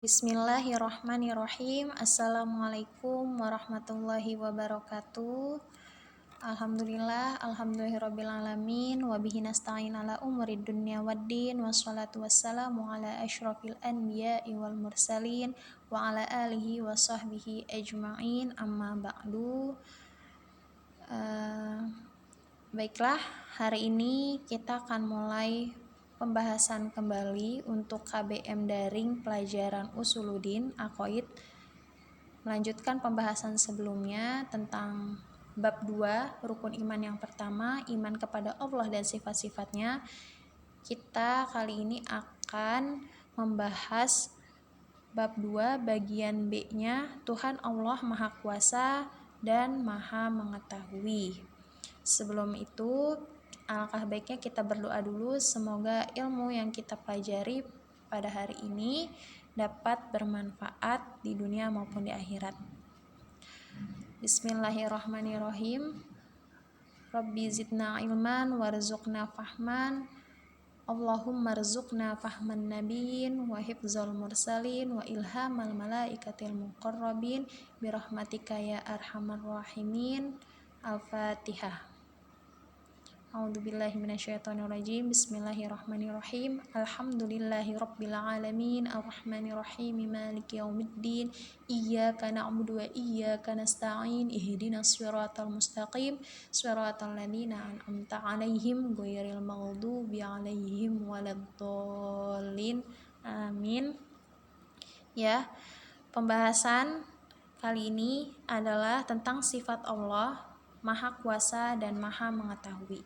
Bismillahirrahmanirrahim. Assalamualaikum warahmatullahi wabarakatuh. Alhamdulillahirrabbilalamin. Wabihi nasta'in ala umurid dunya waddin. Wassalatu wassalamu ala ashrafil anbiya'i wal mursalin. Wa ala alihi wa sahbihi ajma'in. Amma ba'du. Baiklah, hari ini kita akan mulai pembahasan kembali untuk KBM Daring Pelajaran Usuluddin Aqaid, melanjutkan pembahasan sebelumnya tentang bab 2 rukun iman yang pertama, iman kepada Allah dan sifat-sifatnya. Kita kali ini akan membahas bab 2 bagian B-nya, Tuhan Allah Maha Kuasa dan Maha Mengetahui. Sebelum itu, alangkah baiknya kita berdoa dulu, semoga ilmu yang kita pelajari pada hari ini dapat bermanfaat di dunia maupun di akhirat. Bismillahirrahmanirrahim. Rabbi zidna ilman warzuqna fahman. Allahumma rzuqna fahman nabiyyin wa hifzal mursalin wa ilhamal malaikatil muqarrabin birahmatika ya arhamar rahimin. Al-Fatihah. A'udzubillahi minasyaitonirrajim. Bismillahirrahmanirrahim. Alhamdulillahi alamin, arrahmanirrahim, maliki yaumiddin. Iyyaka na'budu wa iyyaka nasta'in. Ihdinas siratal mustaqim, siratal ladzina an'amta 'alaihim ghairil maghdubi 'alaihim waladdallin. Amin. Ya, pembahasan kali ini adalah tentang sifat Allah Maha Kuasa dan Maha Mengetahui.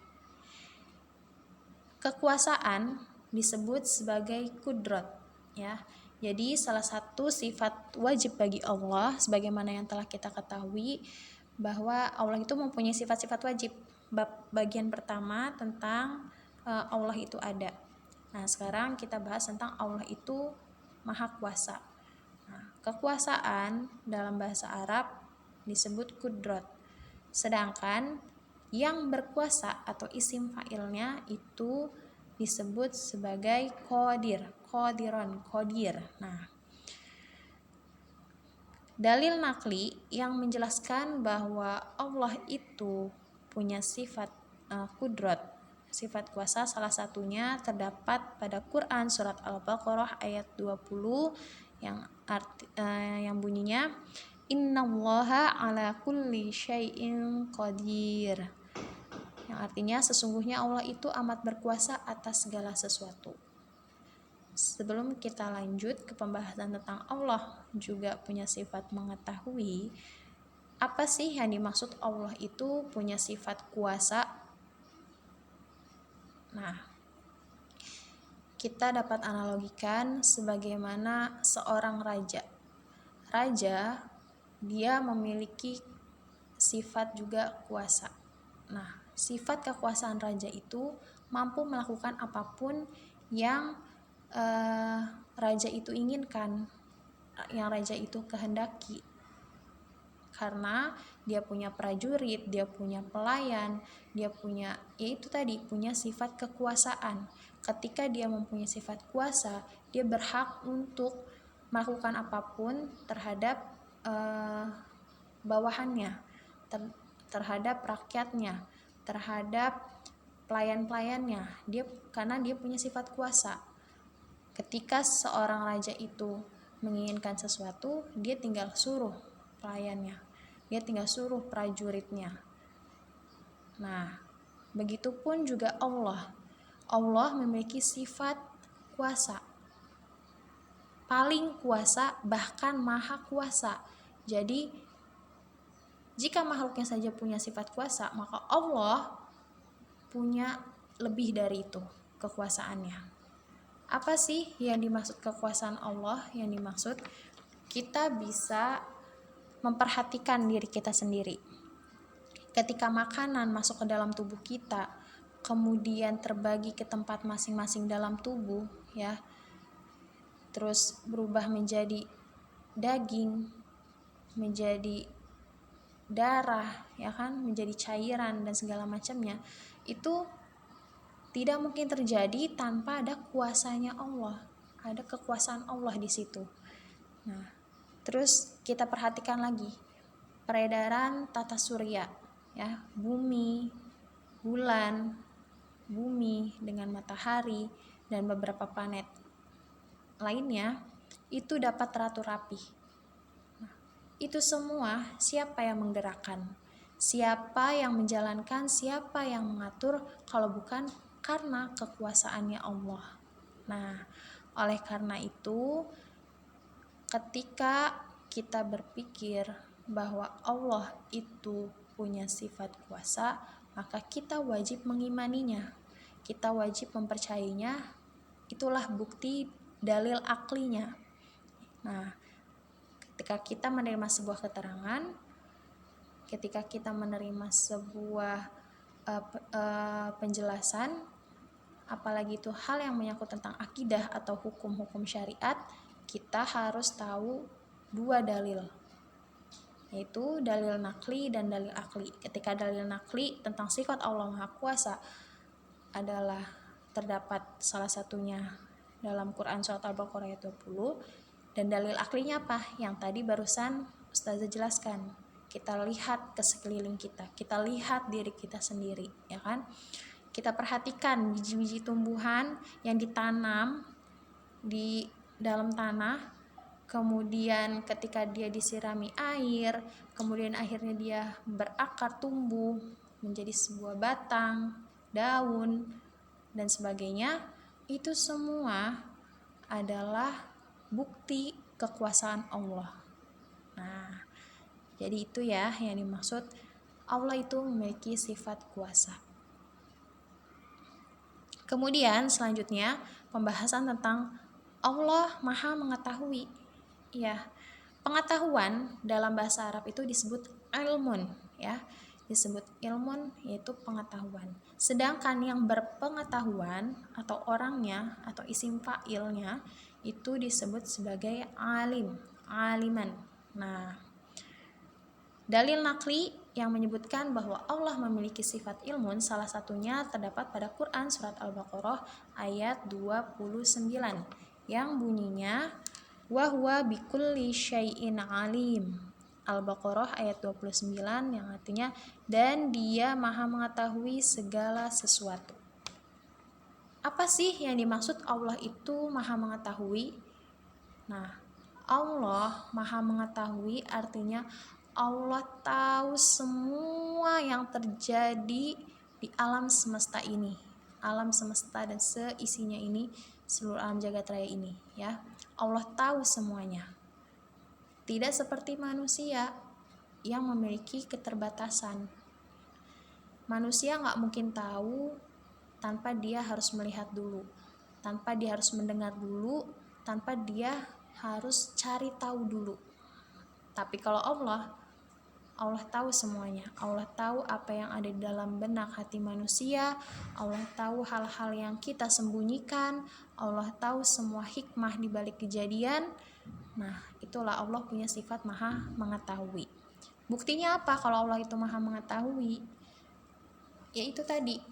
Kekuasaan disebut sebagai kudrat, ya. Jadi salah satu sifat wajib bagi Allah, sebagaimana yang telah kita ketahui bahwa Allah itu mempunyai sifat-sifat wajib. Bab bagian pertama tentang Allah itu ada. Nah, sekarang kita bahas tentang Allah itu Maha Kuasa. Nah, kekuasaan dalam bahasa Arab disebut kudrat. Sedangkan yang berkuasa atau isim fa'ilnya itu disebut sebagai qadir, qadiron, qadir. Nah, dalil nakli yang menjelaskan bahwa Allah itu punya sifat kudrat, sifat kuasa, salah satunya terdapat pada Quran surat Al-Baqarah ayat 20 yang bunyinya innallaha ala kulli syai'in qadir, yang artinya sesungguhnya Allah itu amat berkuasa atas segala sesuatu. Sebelum kita lanjut ke pembahasan tentang Allah juga punya sifat mengetahui, apa sih yang dimaksud Allah itu punya sifat kuasa? Nah, kita dapat analogikan sebagaimana seorang raja. Raja, dia memiliki sifat juga kuasa. Nah, sifat kekuasaan raja itu mampu melakukan apapun yang raja itu inginkan, yang raja itu kehendaki. Karena dia punya prajurit, dia punya pelayan, dia punya, yaitu tadi, punya sifat kekuasaan. Ketika dia mempunyai sifat kuasa, dia berhak untuk melakukan apapun terhadap bawahannya, terhadap rakyatnya, terhadap pelayan-pelayannya. Karena dia punya sifat kuasa. Ketika seorang raja itu menginginkan sesuatu, dia tinggal suruh pelayannya, dia tinggal suruh prajuritnya. Nah, begitupun juga Allah. Allah memiliki sifat kuasa, paling kuasa, bahkan maha kuasa. Jadi jika makhluknya saja punya sifat kuasa, maka Allah punya lebih dari itu kekuasaannya. Apa sih yang dimaksud kekuasaan Allah? Yang dimaksud, kita bisa memperhatikan diri kita sendiri. Ketika makanan masuk ke dalam tubuh kita, kemudian terbagi ke tempat masing-masing dalam tubuh, ya, terus berubah menjadi daging, menjadi darah, ya kan, menjadi cairan dan segala macamnya, itu tidak mungkin terjadi tanpa ada kuasanya Allah, ada kekuasaan Allah di situ. Nah, terus kita perhatikan lagi peredaran tata surya, ya, bulan, bumi dengan matahari dan beberapa planet lainnya itu dapat teratur rapi. Nah, itu semua siapa yang menggerakkan? Siapa yang menjalankan? Siapa yang mengatur kalau bukan karena kekuasaannya Allah. Nah, oleh karena itu ketika kita berpikir bahwa Allah itu punya sifat kuasa, maka kita wajib mengimaninya. Kita wajib mempercayainya. Itulah bukti dalil aklinya. Nah, ketika kita menerima sebuah keterangan, ketika kita menerima sebuah penjelasan, apalagi itu hal yang menyangkut tentang akidah atau hukum-hukum syariat, kita harus tahu dua dalil, yaitu dalil nakli dan dalil akli. Ketika dalil nakli tentang sifat Allah Maha Kuasa adalah terdapat salah satunya dalam Quran surat Al-Baqarah ayat 20, dan dalil aklinya apa? Yang tadi barusan Ustazah jelaskan. Kita lihat ke sekeliling kita lihat diri kita sendiri, ya kan? Kita perhatikan biji-biji tumbuhan yang ditanam di dalam tanah, kemudian ketika dia disirami air, kemudian akhirnya dia berakar, tumbuh menjadi sebuah batang, daun, dan sebagainya. Itu semua adalah bukti kekuasaan Allah. Nah, jadi itu ya yang dimaksud Allah itu memiliki sifat kuasa. Kemudian selanjutnya pembahasan tentang Allah Maha Mengetahui. Ya, pengetahuan dalam bahasa Arab itu disebut ilmun, ya. Disebut ilmun yaitu pengetahuan. Sedangkan yang berpengetahuan atau orangnya atau isim fa'ilnya itu disebut sebagai alim, aliman. Nah, dalil nakli yang menyebutkan bahwa Allah memiliki sifat ilmun salah satunya terdapat pada Quran surat Al-Baqarah ayat 29 yang bunyinya wa huwa bikulli syai'in alim. Al-Baqarah ayat 29 yang artinya dan dia maha mengetahui segala sesuatu. Apa sih yang dimaksud Allah itu maha mengetahui? Nah, Allah maha mengetahui artinya Allah tahu semua yang terjadi di alam semesta ini, alam semesta dan seisinya ini, seluruh alam jagat raya ini, ya. Allah tahu semuanya. Tidak seperti manusia yang memiliki keterbatasan. Manusia nggak mungkin tahu tanpa dia harus melihat dulu, tanpa dia harus mendengar dulu, tanpa dia harus cari tahu dulu. Tapi kalau Allah tahu semuanya. Allah tahu apa yang ada di dalam benak hati manusia. Allah tahu hal-hal yang kita sembunyikan. Allah tahu semua hikmah di balik kejadian. Nah, itulah Allah punya sifat maha mengetahui. Buktinya apa kalau Allah itu maha mengetahui? Yaitu tadi,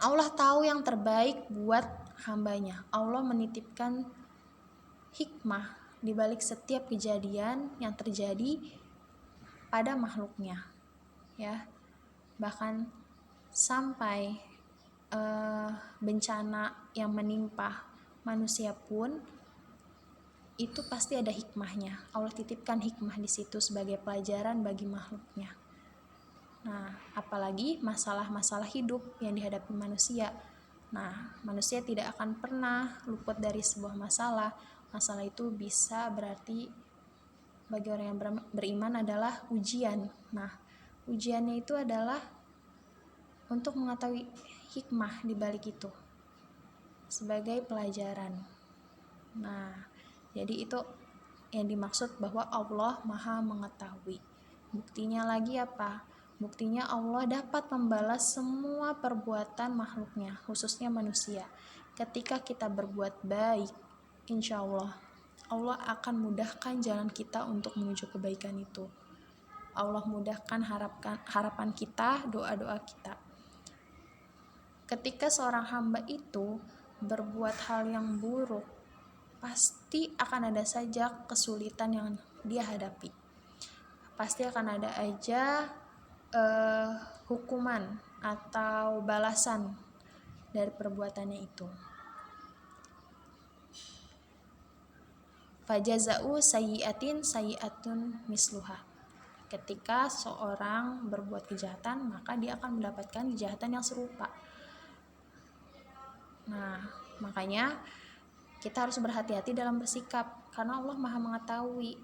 Allah tahu yang terbaik buat hambanya. Allah menitipkan hikmah di balik setiap kejadian yang terjadi pada makhluknya, ya. Bahkan sampai bencana yang menimpa manusia pun itu pasti ada hikmahnya. Allah titipkan hikmah di situ sebagai pelajaran bagi makhluknya. Nah, apalagi masalah-masalah hidup yang dihadapi manusia. Nah, manusia tidak akan pernah luput dari sebuah masalah. Masalah itu bisa berarti bagi orang yang beriman adalah ujian. Nah, ujiannya itu adalah untuk mengetahui hikmah di balik itu sebagai pelajaran. Nah, jadi itu yang dimaksud bahwa Allah maha mengetahui. Buktinya lagi apa? Buktinya Allah dapat membalas semua perbuatan makhluknya, khususnya manusia. Ketika kita berbuat baik, insya Allah akan mudahkan jalan kita untuk menuju kebaikan itu. Allah mudahkan harapan kita, doa-doa kita. Ketika seorang hamba itu berbuat hal yang buruk, pasti akan ada saja kesulitan yang dia hadapi. Pasti akan ada aja hukuman atau balasan dari perbuatannya itu. Fajaza'u sayyi'atin sayyi'atun misluha. Ketika seorang berbuat kejahatan, maka dia akan mendapatkan kejahatan yang serupa. Nah, makanya kita harus berhati-hati dalam bersikap, karena Allah Maha mengetahui.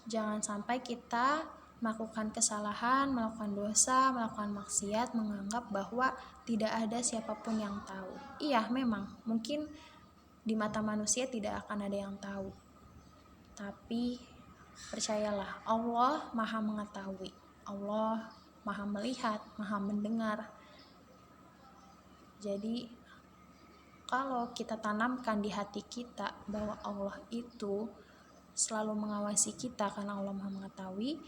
Jangan sampai kita melakukan kesalahan, melakukan dosa, melakukan maksiat, menganggap bahwa tidak ada siapapun yang tahu. Iya, memang mungkin di mata manusia tidak akan ada yang tahu, tapi percayalah, Allah Maha mengetahui, Allah Maha melihat, Maha mendengar. Jadi kalau kita tanamkan di hati kita bahwa Allah itu selalu mengawasi kita karena Allah Maha mengetahui,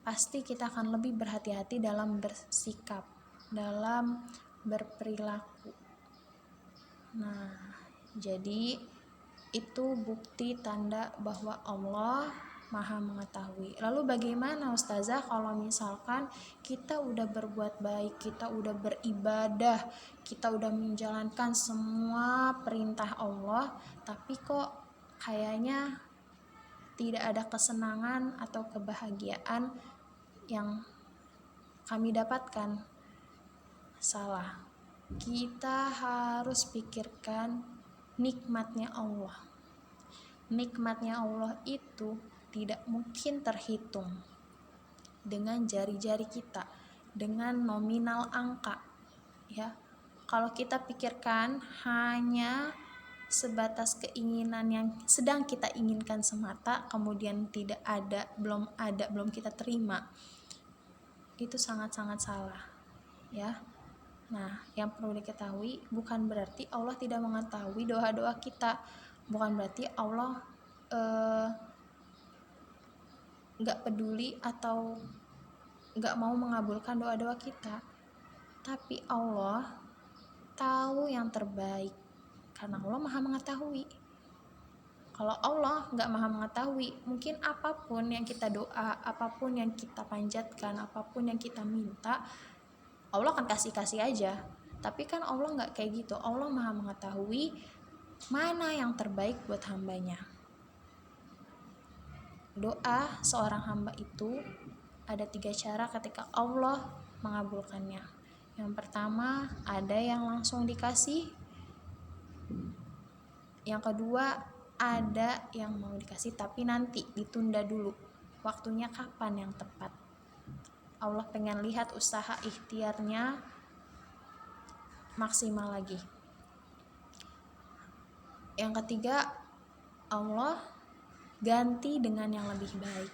pasti kita akan lebih berhati-hati dalam bersikap, dalam berperilaku. Nah, jadi itu bukti tanda bahwa Allah Maha mengetahui. Lalu bagaimana Ustazah kalau misalkan kita udah berbuat baik, kita udah beribadah, kita udah menjalankan semua perintah Allah, tapi kok kayaknya tidak ada kesenangan atau kebahagiaan yang kami dapatkan? Salah. Kita harus pikirkan nikmatnya Allah. Nikmatnya Allah itu tidak mungkin terhitung dengan jari-jari kita, dengan nominal angka, ya. Kalau kita pikirkan hanya sebatas keinginan yang sedang kita inginkan semata, kemudian tidak ada, belum kita terima, itu sangat-sangat salah, ya. Nah, yang perlu diketahui bukan berarti Allah tidak mengetahui doa-doa kita, bukan berarti Allah gak peduli atau gak mau mengabulkan doa-doa kita, tapi Allah tahu yang terbaik karena Allah Maha mengetahui. Kalau Allah gak Maha mengetahui, mungkin apapun yang kita doa, apapun yang kita panjatkan, apapun yang kita minta, Allah akan kasih aja. Tapi kan Allah gak kayak gitu. Allah Maha mengetahui mana yang terbaik buat hambanya. Doa seorang hamba itu ada 3 cara ketika Allah mengabulkannya. Yang pertama, ada yang langsung dikasih. Yang kedua, ada yang mau dikasih tapi nanti ditunda dulu. Waktunya kapan yang tepat? Allah pengen lihat usaha ikhtiarnya maksimal lagi. Yang ketiga, Allah ganti dengan yang lebih baik.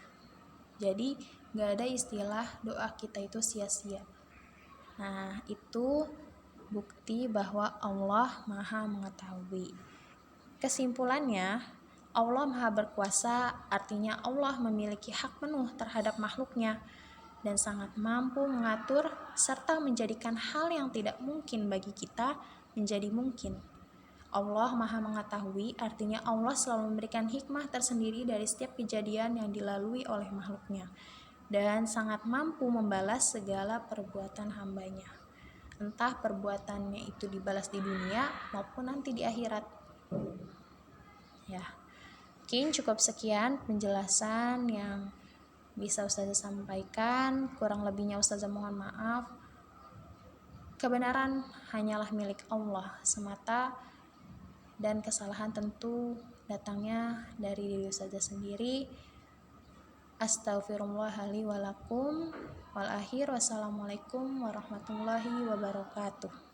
Jadi gak ada istilah doa kita itu sia-sia. Nah, itu bukti bahwa Allah Maha mengetahui. Kesimpulannya, Allah Maha berkuasa, artinya Allah memiliki hak penuh terhadap makhluknya dan sangat mampu mengatur serta menjadikan hal yang tidak mungkin bagi kita menjadi mungkin. Allah Maha mengetahui, artinya Allah selalu memberikan hikmah tersendiri dari setiap kejadian yang dilalui oleh makhluknya dan sangat mampu membalas segala perbuatan hambanya, entah perbuatannya itu dibalas di dunia maupun nanti di akhirat. Ya, mungkin cukup sekian penjelasan yang bisa Ustazah sampaikan. Kurang lebihnya Ustazah mohon maaf. Kebenaran hanyalah milik Allah semata, dan kesalahan tentu datangnya dari diri Ustazah sendiri. Astaghfirullah li wa lakum. Wal akhir, wassalamualaikum warahmatullahi wabarakatuh.